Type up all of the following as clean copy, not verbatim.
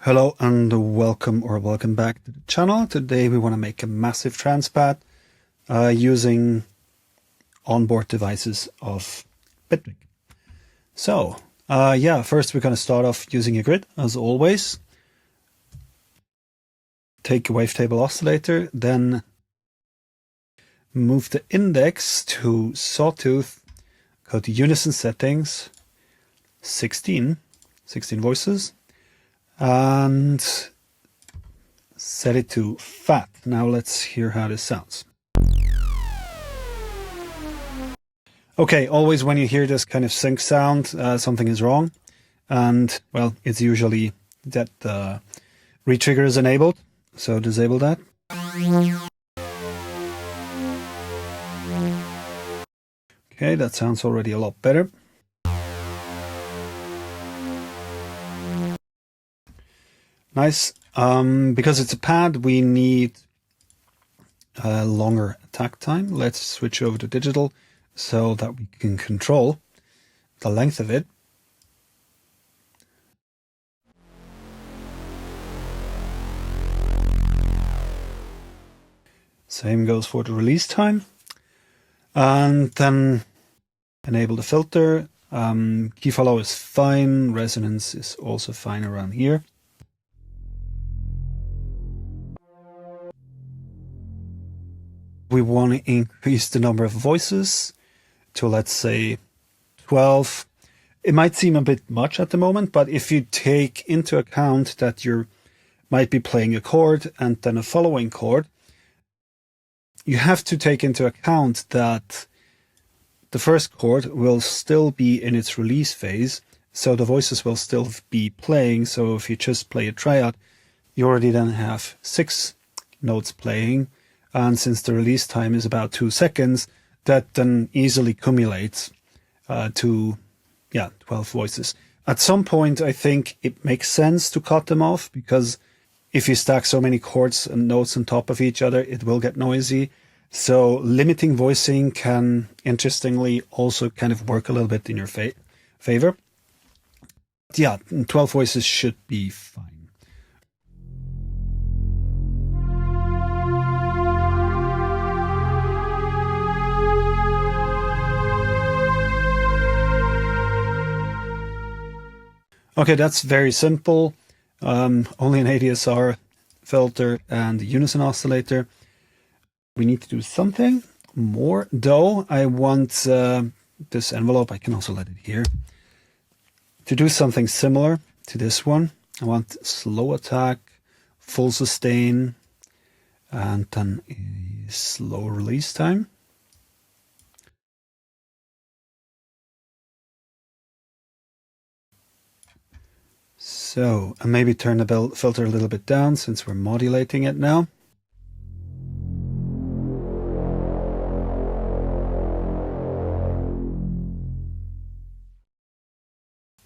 Hello and welcome back to the channel. Today we want to make a massive trance pad using onboard devices of Bitwig. So first we're going to start off using a grid as always. Take a wavetable oscillator, then move the index to sawtooth, go to unison settings, 16 voices, and set it to fat. Now let's hear how this sounds. Okay, always when you hear this kind of sync sound, something is wrong. And well, it's usually that the retrigger is enabled, so disable that. Okay, that sounds already a lot better. Nice. Because it's a pad, we need a longer attack time. Let's switch over to digital so that we can control the length of it. Same goes for the release time. And then enable the filter. Key follow is fine. Resonance is also fine around here. We want to increase the number of voices to, let's say, 12. It might seem a bit much at the moment, but if you take into account that you might be playing a chord and then a following chord, you have to take into account that the first chord will still be in its release phase, so the voices will still be playing. So if you just play a triad, you already then have 6 notes playing. And since the release time is about 2 seconds, that then easily cumulates to 12 voices. At some point, I think it makes sense to cut them off, because if you stack so many chords and notes on top of each other, it will get noisy. So limiting voicing can, interestingly, also kind of work a little bit in your favor. Yeah, 12 voices should be fine. Okay, that's very simple. Only an ADSR filter and a unison oscillator. We need to do something more, though. I want this envelope, I can also let it here, to do something similar to this one. I want slow attack, full sustain, and then a slow release time. So, and maybe turn the filter a little bit down since we're modulating it now.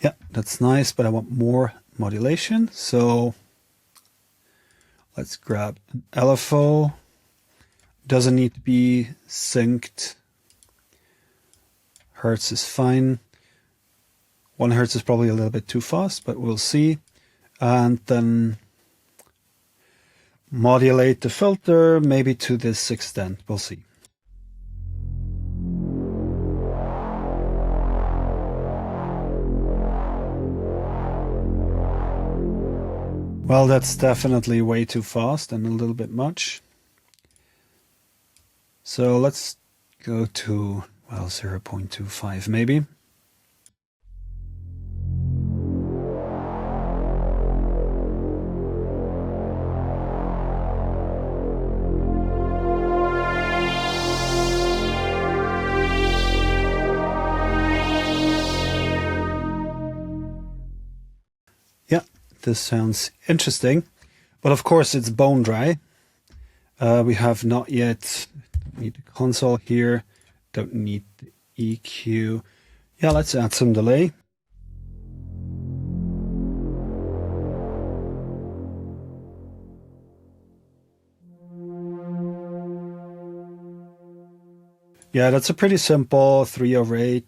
Yeah, that's nice, but I want more modulation. So let's grab an LFO. Doesn't need to be synced. Hertz is fine. 1 hertz is probably a little bit too fast, but we'll see. And then modulate the filter, maybe to this extent. We'll see. Well, that's definitely way too fast and a little bit much. So let's go to, well, 0.25 maybe. Yeah, this sounds interesting, but of course it's bone dry. We have not yet, don't need the console here, don't need the EQ. Yeah, let's add some delay. Yeah, that's a pretty simple 3/8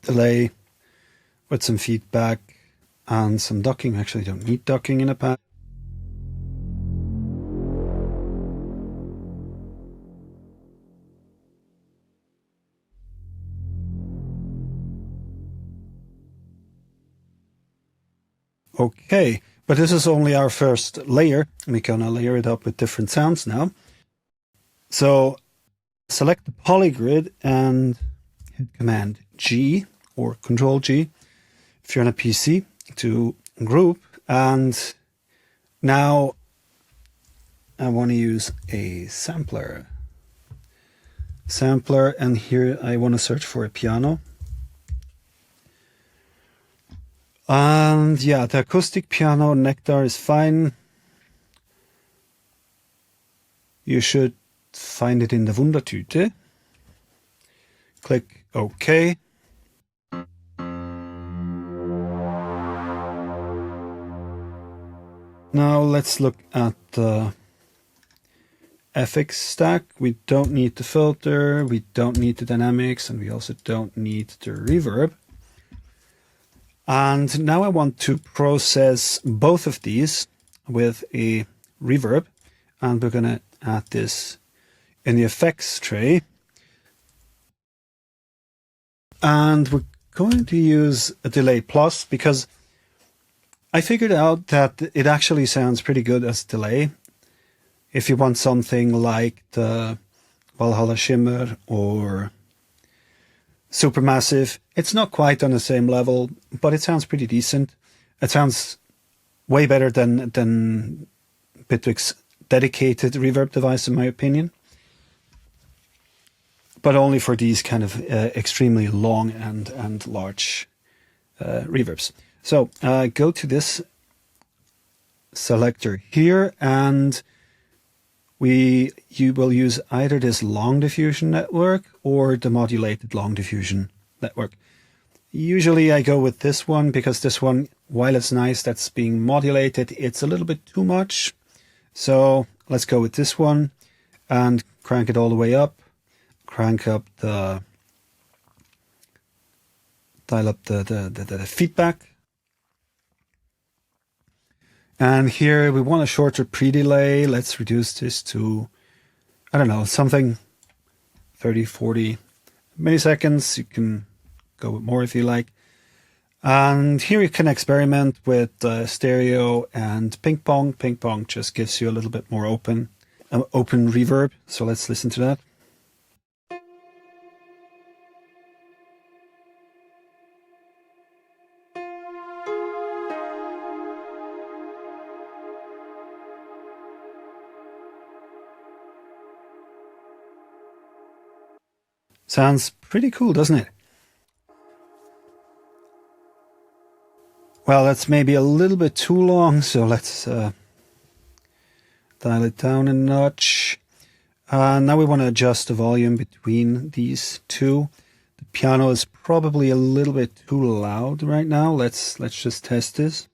delay with some feedback. and some ducking. Actually, don't need ducking in a pad. Okay, but this is only our first layer. We're gonna layer it up with different sounds now. So select the polygrid and hit Command G or Control G if you're on a PC to group. And now I want to use a sampler. And here I want to search for a piano. And yeah, the acoustic piano Nectar is fine. You should find it in the Wundertüte. Click OK. Now let's look at the FX stack. We don't need the filter, we don't need the dynamics, and we also don't need the reverb. And now I want to process both of these with a reverb, and we're going to add this in the effects tray. And we're going to use a delay plus because I figured out that it actually sounds pretty good as delay. If you want something like the Valhalla Shimmer or Supermassive, it's not quite on the same level, but it sounds pretty decent. It sounds way better than Bitwig's dedicated reverb device, in my opinion. But only for these kind of extremely long and large reverbs. So go to this selector here, and you will use either this long diffusion network or the modulated long diffusion network. Usually I go with this one because this one, while it's nice that's being modulated, it's a little bit too much. So let's go with this one and crank it all the way up. Crank up dial up the feedback. And here we want a shorter pre-delay. Let's reduce this to, I don't know, something 30, 40 milliseconds. You can go with more if you like. And here you can experiment with stereo and ping pong. Ping pong just gives you a little bit more open reverb. So let's listen to that. Sounds pretty cool, doesn't it? Well, that's maybe a little bit too long, so let's dial it down a notch. Now we want to adjust the volume between these two. The piano is probably a little bit too loud right now. Let's just test this.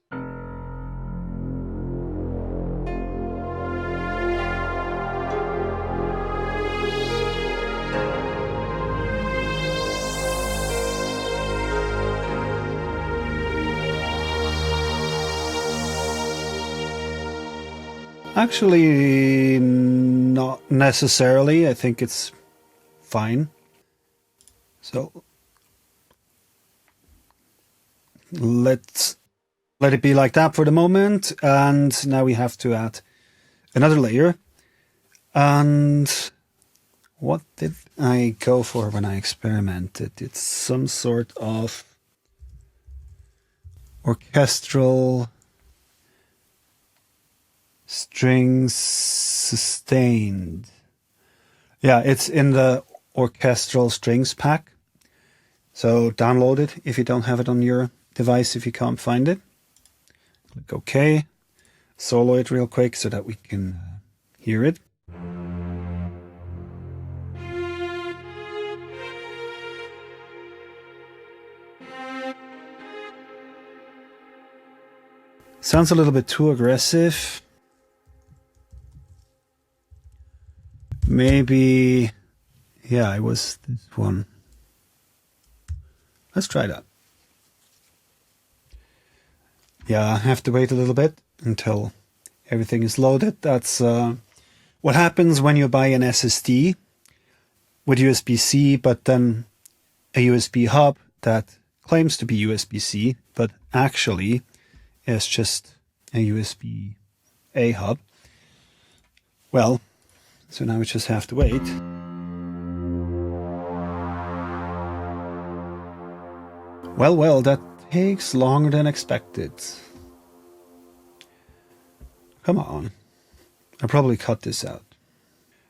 Actually, not necessarily. I think it's fine. So let's let it be like that for the moment. And now we have to add another layer. And what did I go for when I experimented? It's some sort of orchestral strings sustained. Yeah, it's in the orchestral strings pack. So download it if you don't have it on your device, if you can't find it. Click OK. Solo it real quick so that we can hear it. Sounds a little bit too aggressive. Maybe, yeah, it was this one. Let's try that. Yeah, I have to wait a little bit until everything is loaded. That's what happens when you buy an SSD with USB-C, but then a USB hub that claims to be USB-C, but actually is just a USB-A hub. Well, so now we just have to wait. Well, that takes longer than expected. Come on. I'll probably cut this out.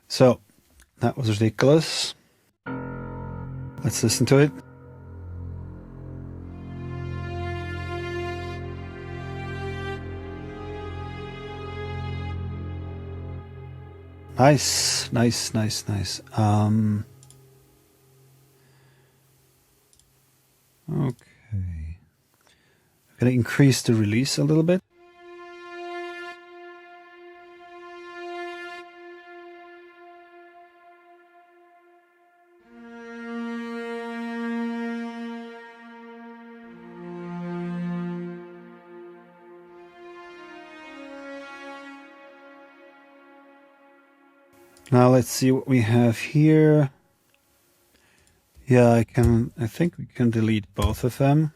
So, that was ridiculous. Let's listen to it. Nice. Okay. I'm gonna increase the release a little bit. Now let's see what we have here. Yeah, I think we can delete both of them.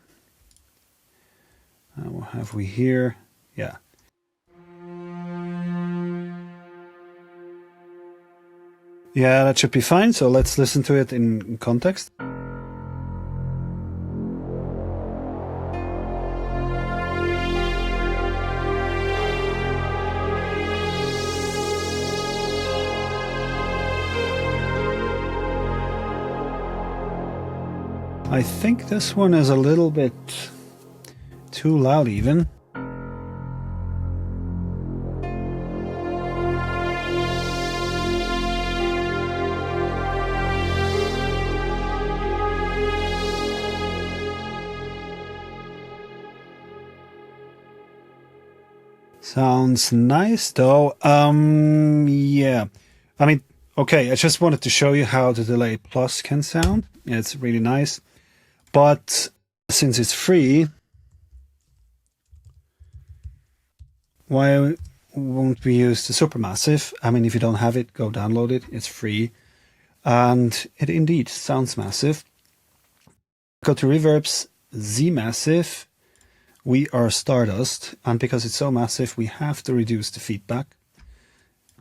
What have we here? Yeah. Yeah, that should be fine. So let's listen to it in context. I think this one is a little bit too loud even. Sounds nice though. Yeah. I mean, okay, I just wanted to show you how the delay plus can sound. It's really nice. But since it's free, why won't we use the Supermassive? I mean, if you don't have it, go download it. It's free. And it indeed sounds massive. Go to Reverb's Z Massive. We are Stardust. And because it's so massive, we have to reduce the feedback,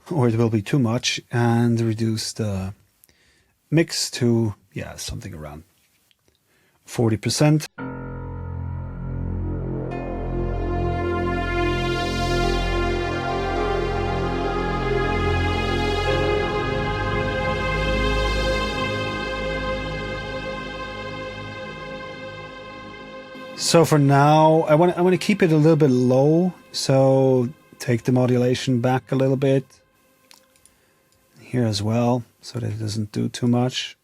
or it will be too much, and reduce the mix to, yeah, something around 40%. So for now, I want to keep it a little bit low. So take the modulation back a little bit here as well, so that it doesn't do too much.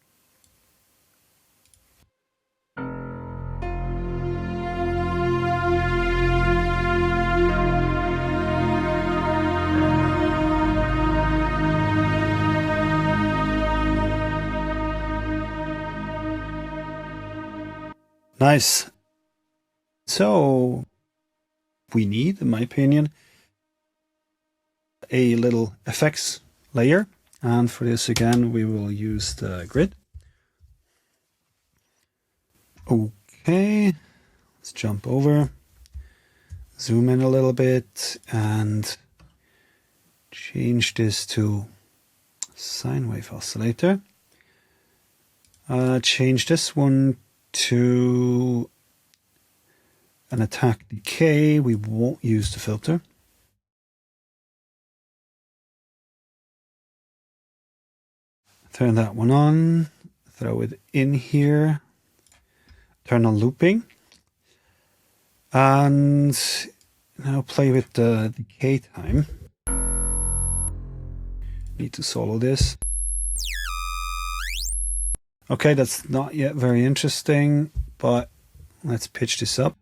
Nice. So we need, in my opinion, a little effects layer. And for this, again, we will use the grid. Okay, let's jump over, zoom in a little bit, and change this to sine wave oscillator. Change this one to an attack decay. We won't use the filter. Turn that one on, throw it in here, turn on looping, and now play with the decay time. Need to solo this. Okay, that's not yet very interesting, but let's pitch this up.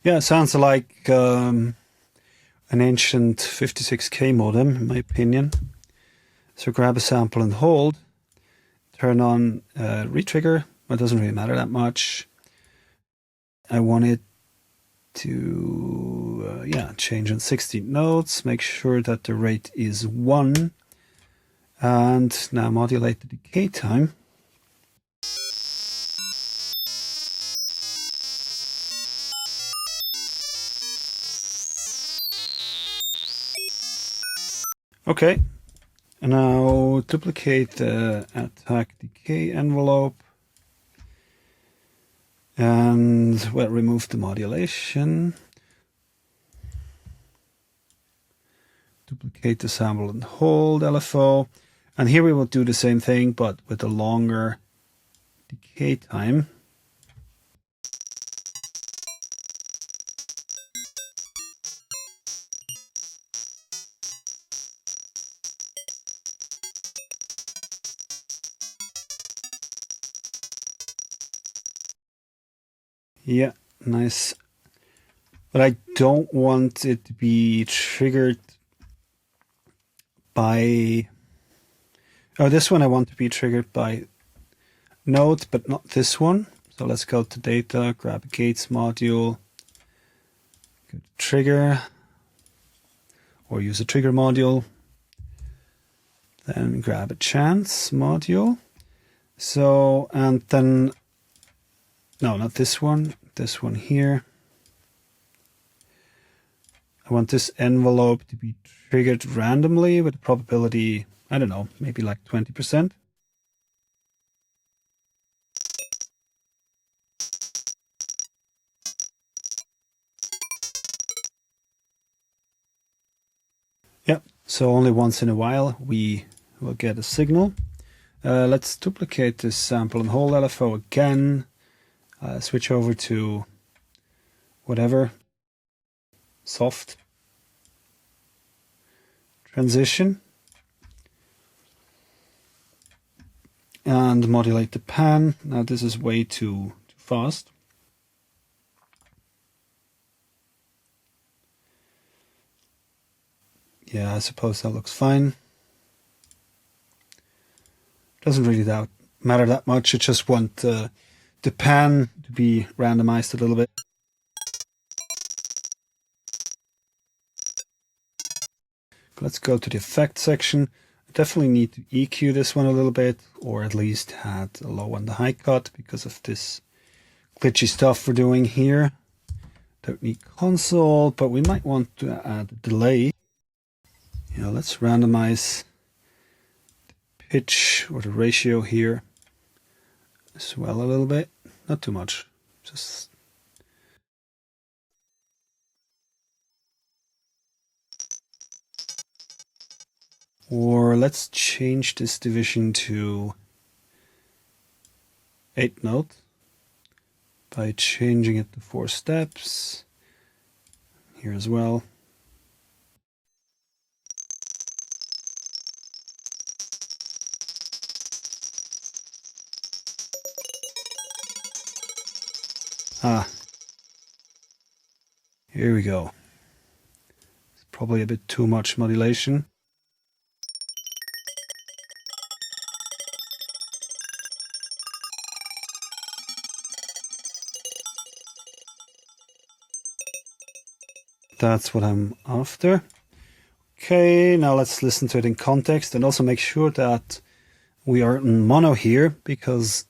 Yeah, it sounds like an ancient 56K modem, in my opinion. So grab a sample and hold, turn on retrigger. It doesn't really matter that much. I want it to change on 16 notes, make sure that the rate is 1, and now modulate the decay time. Okay, and now duplicate the attack decay envelope and remove the modulation. Duplicate the sample and hold LFO, and here we will do the same thing but with a longer decay time. Yeah, nice. But I don't want it to be triggered by... Oh, this one I want to be triggered by note, but not this one. So let's go to data, grab a gates module, go to trigger, or use a trigger module. Then grab a chance module. So, and then... No, not this one here. I want this envelope to be triggered randomly with a probability, I don't know, maybe like 20%. Yep, so only once in a while we will get a signal. Let's duplicate this sample and hold LFO again. Switch over to whatever, soft transition, and modulate the pan. Now this is way too fast. Yeah, I suppose that looks fine. Doesn't really matter that much. I just want the pan to be randomized a little bit. Let's go to the effect section. I definitely need to EQ this one a little bit, or at least add a low and a high cut because of this glitchy stuff we're doing here. Don't need console, but we might want to add a delay. Let's randomize the pitch or the ratio here as well a little bit. Not too much, just... Or let's change this division to 8 note by changing it to 4 steps here as well. Here we go. It's probably a bit too much modulation. That's what I'm after. Okay, now let's listen to it in context and also make sure that we are in mono here because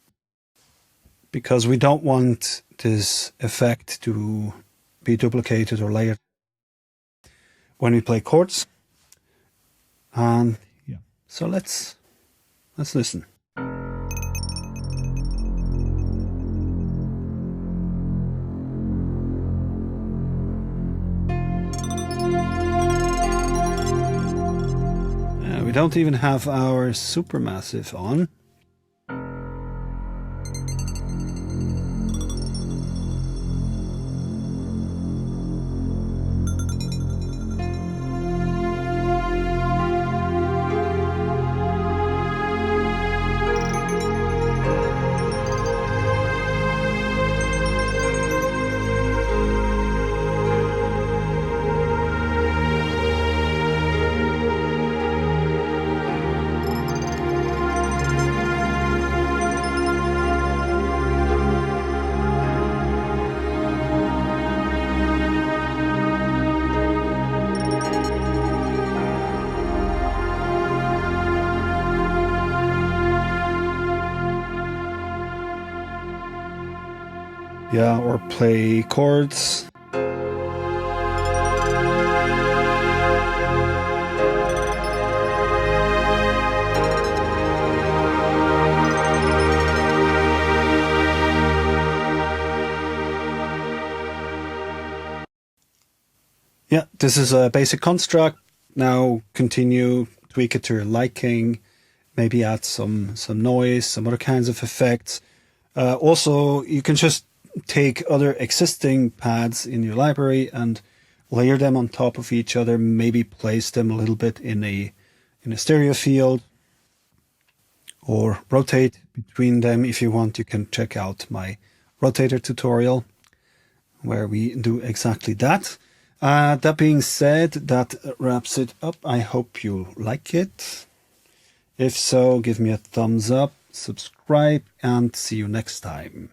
we don't want this effect to be duplicated or layered when we play chords. And yeah, so let's listen. We don't even have our supermassive on. Yeah, or play chords. Yeah, this is a basic construct. Now continue, tweak it to your liking, maybe add some noise, some other kinds of effects. Also, you can just take other existing pads in your library and layer them on top of each other, maybe place them a little bit in a stereo field, or rotate between them if you want. You can check out my rotator tutorial where we do exactly that. That being said, that wraps it up. I hope you like it. If so, give me a thumbs up, subscribe, and see you next time.